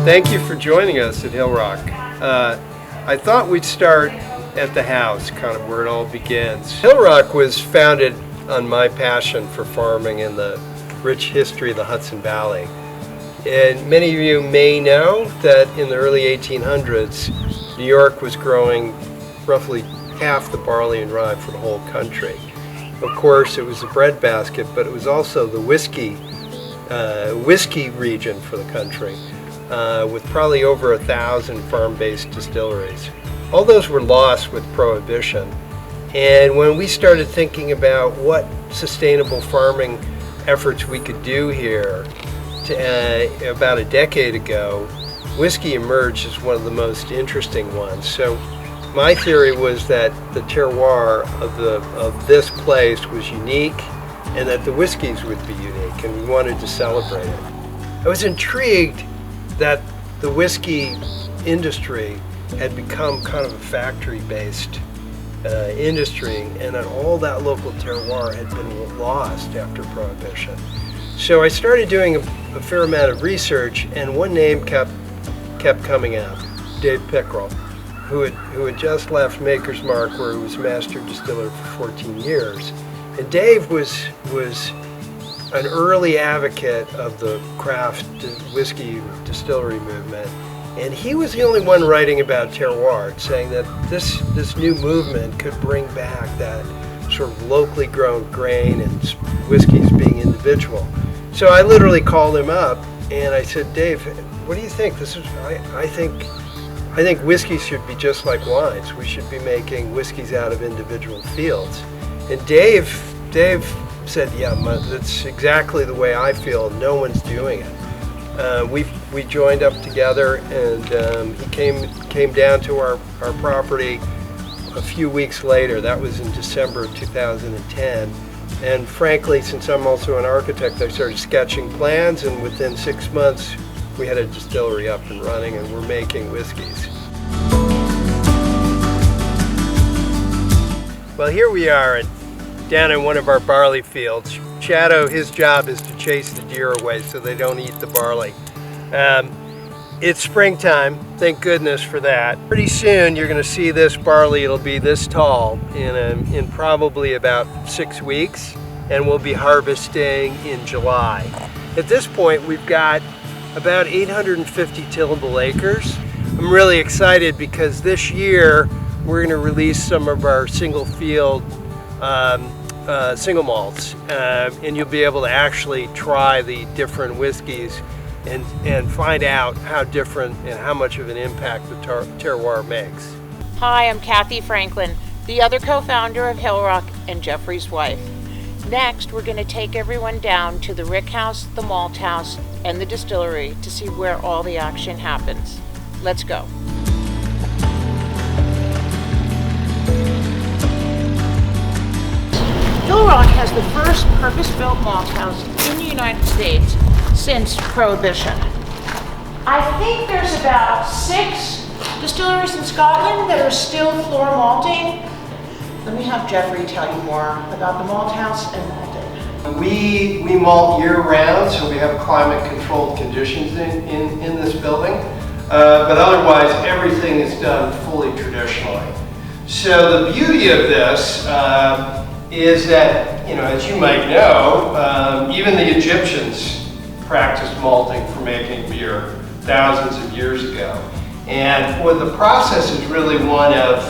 Thank you for joining us at Hillrock. I thought we'd start at the house, kind of where it all begins. Hillrock was founded on my passion for farming and the rich history of the Hudson Valley. And many of you may know that in the early 1800s, New York was growing roughly half the barley and rye for the whole country. Of course, it was the breadbasket, but it was also the whiskey region for the country, with probably over 1,000 farm-based distilleries. All those were lost with Prohibition. And when we started thinking about what sustainable farming efforts we could do here, about a decade ago, whiskey emerged as one of the most interesting ones. So my theory was that the terroir of this place was unique and that the whiskeys would be unique, and we wanted to celebrate it. I was intrigued that the whiskey industry had become kind of a factory-based industry, and that all that local terroir had been lost after Prohibition. So I started doing a fair amount of research, and one name kept coming up: Dave Pickrell, who had just left Maker's Mark, where he was master distiller for 14 years. And Dave was an early advocate of the craft whiskey distillery movement, and he was the only one writing about terroir, saying that this new movement could bring back that sort of locally grown grain and whiskeys being individual. So I literally called him up and I said, Dave, what do you think? I think whiskeys should be just like wines. We should be making whiskeys out of individual fields. And Dave said, yeah, that's exactly the way I feel. No one's doing it. We joined up together, and he came down to our property a few weeks later. That was in December of 2010. And frankly, since I'm also an architect, I started sketching plans, and within 6 months, we had a distillery up and running, and we're making whiskeys. Well, here we are down in one of our barley fields. Shadow, his job is to chase the deer away so they don't eat the barley. It's springtime, thank goodness for that. Pretty soon you're going to see this barley. It'll be this tall in probably about 6 weeks, and we'll be harvesting in July. At this point, we've got about 850 tillable acres. I'm really excited because this year we're going to release some of our single field single malts, and you'll be able to actually try the different whiskeys and find out how different and how much of an impact the terroir makes. Hi, I'm Cathy Franklin, the other co-founder of Hillrock and Jeffrey's wife. Next, we're going to take everyone down to the rick house, the malt house, and the distillery to see where all the action happens. Let's go. Hillrock has the first purpose-built malt house in the United States since Prohibition. I think there's about 6 distilleries in Scotland that are still floor malting. Let me have Jeffrey tell you more about the malt house and malting. We malt year-round, so we have climate-controlled conditions in this building, but otherwise everything is done fully traditionally. So the beauty of this is that, as you might know, even the Egyptians practiced malting for making beer thousands of years ago. And the process is really one of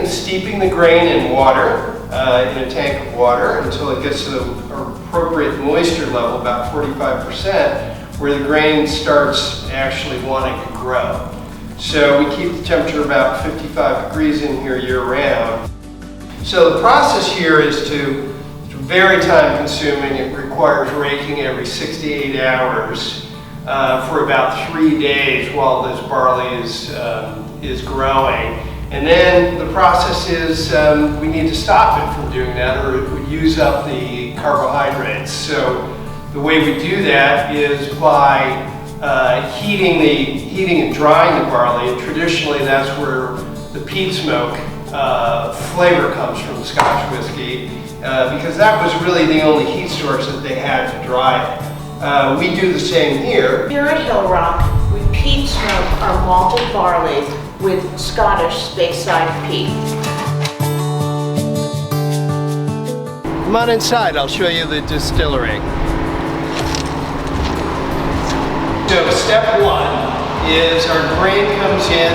steeping the grain in water, in a tank of water, until it gets to the appropriate moisture level, about 45%, where the grain starts actually wanting to grow. So we keep the temperature about 55 degrees in here year-round. So the process here is very time consuming. It requires raking every 6 to 8 hours for about 3 days while this barley is growing. And then the process is we need to stop it from doing that, or it would use up the carbohydrates. So the way we do that is by heating and drying the barley. And traditionally, that's where the peat smoke flavor comes from Scotch whiskey, because that was really the only heat source that they had to dry it. We do the same here. Here at Hillrock, we peat smoke our malted barley with Scottish Speyside peat. Come on inside, I'll show you the distillery. So step one is our grain comes in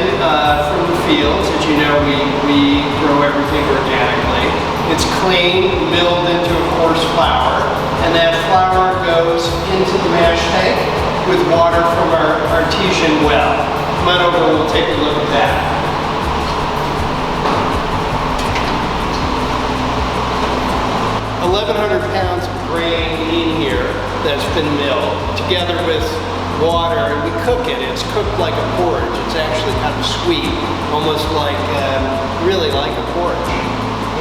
from the fields. As you know, we grow everything organically. It's clean, milled into a coarse flour, and that flour goes into the mash tank with water from our artesian well. Come on over, we'll take a look at that. 1,100 pounds of grain in here that's been milled together with water, and we cook it. It's cooked like a porridge. It's actually kind of sweet, almost like, really like a porridge.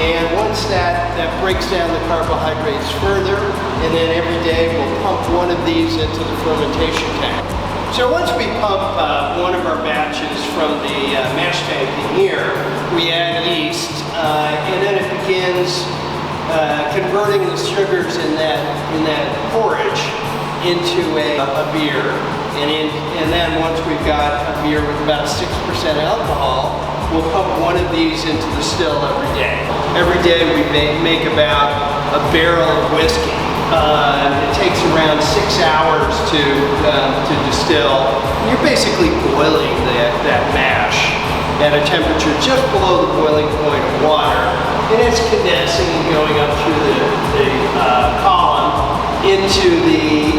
And once that breaks down the carbohydrates further, and then every day we'll pump one of these into the fermentation tank. So once we pump one of our batches from the mash tank in here, we add yeast, and then it begins converting the sugars in that porridge into a beer, and then once we've got a beer with about 6% alcohol, we'll pump one of these into the still every day. Every day we make about a barrel of whiskey. It takes around 6 hours to distill. You're basically boiling that mash at a temperature just below the boiling point of water, and it's condensing and going up through the column into the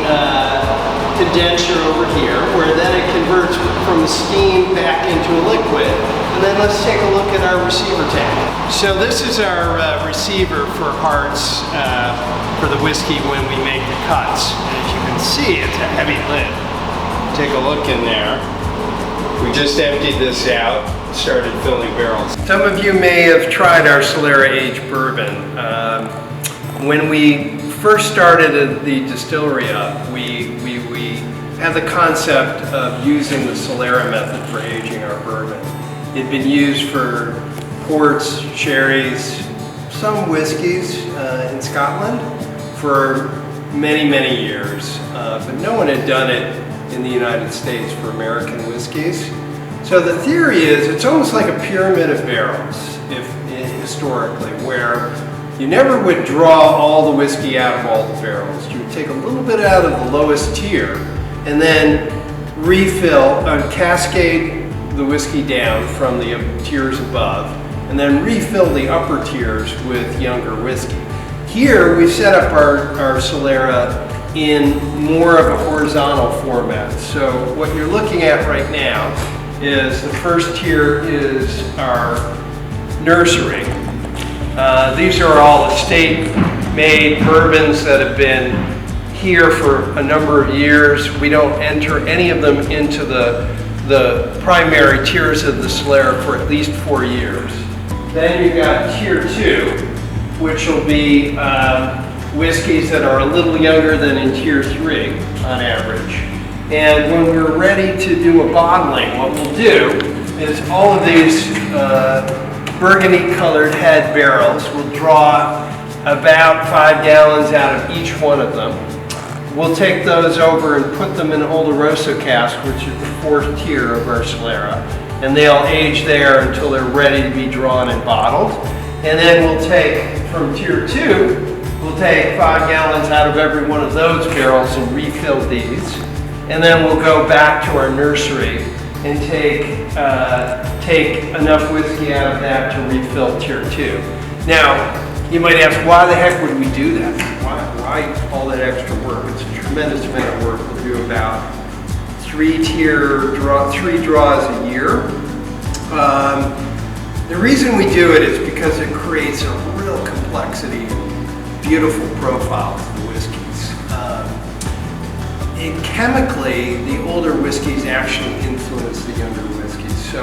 condenser over here, where then it converts from the steam back into a liquid. And then let's take a look at our receiver tank. So this is our receiver for hearts for the whiskey when we make the cuts. As you can see, it's a heavy lid. Take a look in there. We just emptied this out, started filling barrels. Some of you may have tried our Solera aged bourbon. When we first started the distillery up, we had the concept of using the Solera method for aging our bourbon. It'd been used for ports, sherries, some whiskeys in Scotland for many, many years, but no one had done it in the United States for American whiskeys. So the theory is it's almost like a pyramid of barrels, historically, where you never would draw all the whiskey out of all the barrels. You would take a little bit out of the lowest tier and then refill, cascade the whiskey down from the tiers above, and then refill the upper tiers with younger whiskey. Here we set up our Solera in more of a horizontal format. So what you're looking at right now is the first tier is our nursery. These are all estate-made bourbons that have been here for a number of years. We don't enter any of them into the primary tiers of the Solera for at least 4 years. Then you've got tier 2, which will be whiskeys that are a little younger than in tier 3 on average. And when we're ready to do a bottling, what we'll do is all of these burgundy colored head barrels, we'll draw about 5 gallons out of each one of them. We'll take those over and put them in Oloroso cask, which is the 4th tier of our Solera, and they'll age there until they're ready to be drawn and bottled. And then we'll take, from tier 2, we'll take 5 gallons out of every one of those barrels and refill these. And then we'll go back to our nursery and take enough whiskey out of that to refill tier 2. Now, you might ask, why the heck would we do that? Why all that extra work? It's a tremendous amount of work. We'll do about 3 draws a year. The reason we do it is because it creates a real complexity, beautiful profile to the whiskeys. Chemically, the older whiskeys actually influence the younger whiskeys. So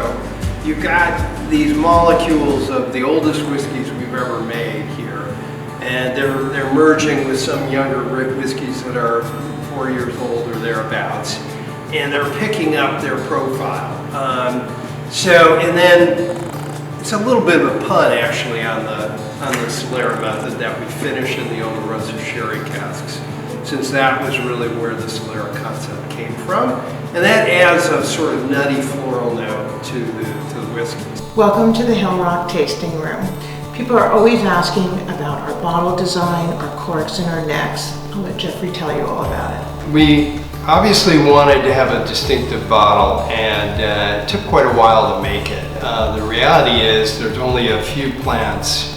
you've got these molecules of the oldest whiskeys we've ever made here, and they're merging with some younger whiskeys that are 4 years old or thereabouts, and they're picking up their profile. And then it's a little bit of a pun actually on the Solera method that we finish in the Oloroso sherry casks. since that was really where the Solera concept came from. And that adds a sort of nutty floral note to the whiskeys. Welcome to the Hillrock Tasting Room. People are always asking about our bottle design, our corks, and our necks. I'll let Jeffrey tell you all about it. We obviously wanted to have a distinctive bottle, and it took quite a while to make it. The reality is there's only a few plants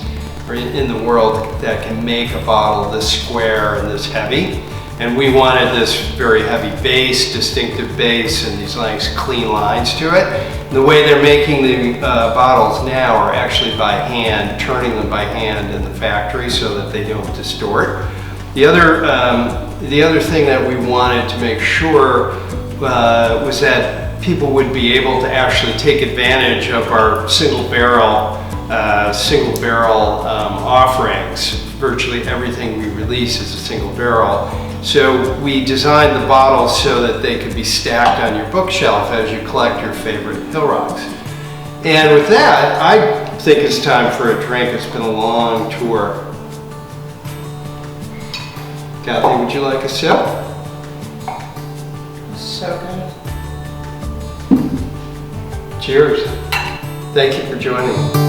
in the world that can make a bottle this square and this heavy. And we wanted this very heavy base, distinctive base, and these nice clean lines to it. And the way they're making the bottles now are actually by hand, turning them by hand in the factory so that they don't distort. The other thing that we wanted to make sure was that people would be able to actually take advantage of our single barrel offerings. Virtually everything we release is a single barrel. So we designed the bottles so that they could be stacked on your bookshelf as you collect your favorite Hillrocks. And with that, I think it's time for a drink. It's been a long tour. Cathy, would you like a sip? So good. Cheers. Thank you for joining me.